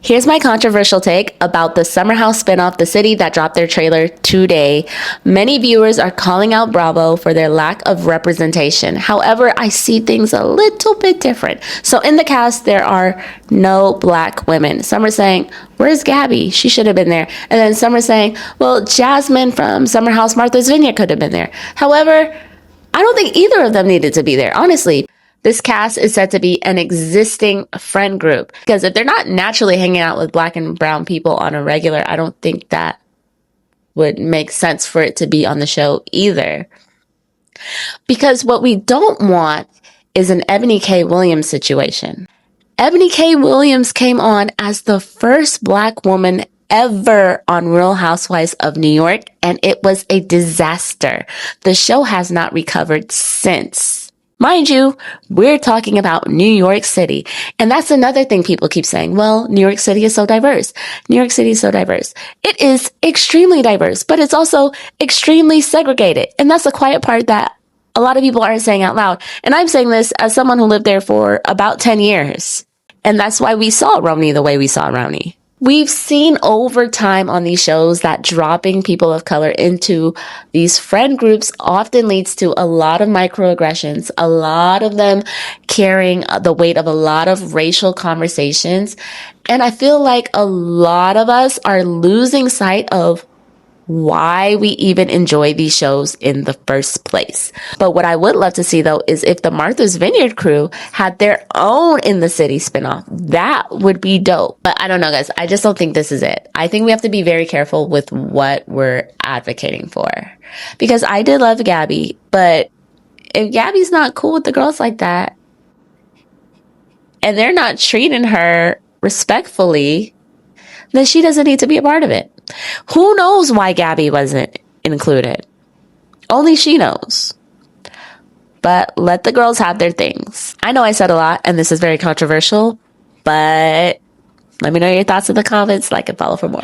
Here's my controversial take about the Summer House spinoff, The City, that dropped their trailer today. Many viewers are calling out Bravo for their lack of representation. However, I see things a little bit different. So in the cast, there are no black women. Some are saying, where's Gabby? She should have been there. And then some are saying, well, Jasmine from Summer House Martha's Vineyard could have been there. However, I don't think either of them needed to be there, honestly. This cast is said to be an existing friend group, because if they're not naturally hanging out with black and brown people on a regular, I don't think that would make sense for it to be on the show either. Because what we don't want is an Ebony K. Williams situation. Ebony K. Williams came on as the first black woman ever on Real Housewives of New York, and it was a disaster. The show has not recovered since. Mind you, we're talking about New York City. And that's another thing people keep saying. Well, New York City is so diverse. New York City is so diverse. It is extremely diverse, but it's also extremely segregated. And that's the quiet part that a lot of people aren't saying out loud. And I'm saying this as someone who lived there for about 10 years. And that's why we saw RHONY the way we saw RHONY. We've seen over time on these shows that dropping people of color into these friend groups often leads to a lot of microaggressions, a lot of them carrying the weight of a lot of racial conversations. And I feel like a lot of us are losing sight of why we even enjoy these shows in the first place. But what I would love to see, though, is if the Martha's Vineyard crew had their own In the City spinoff. That would be dope. But I don't know, guys. I just don't think this is it. I think we have to be very careful with what we're advocating for. Because I did love Gabby, but if Gabby's not cool with the girls like that, and they're not treating her respectfully, then she doesn't need to be a part of it. Who knows why Gabby wasn't included? Only she knows. But let the girls have their things. I know I said a lot, and this is very controversial, but let me know your thoughts in the comments. Like and follow for more.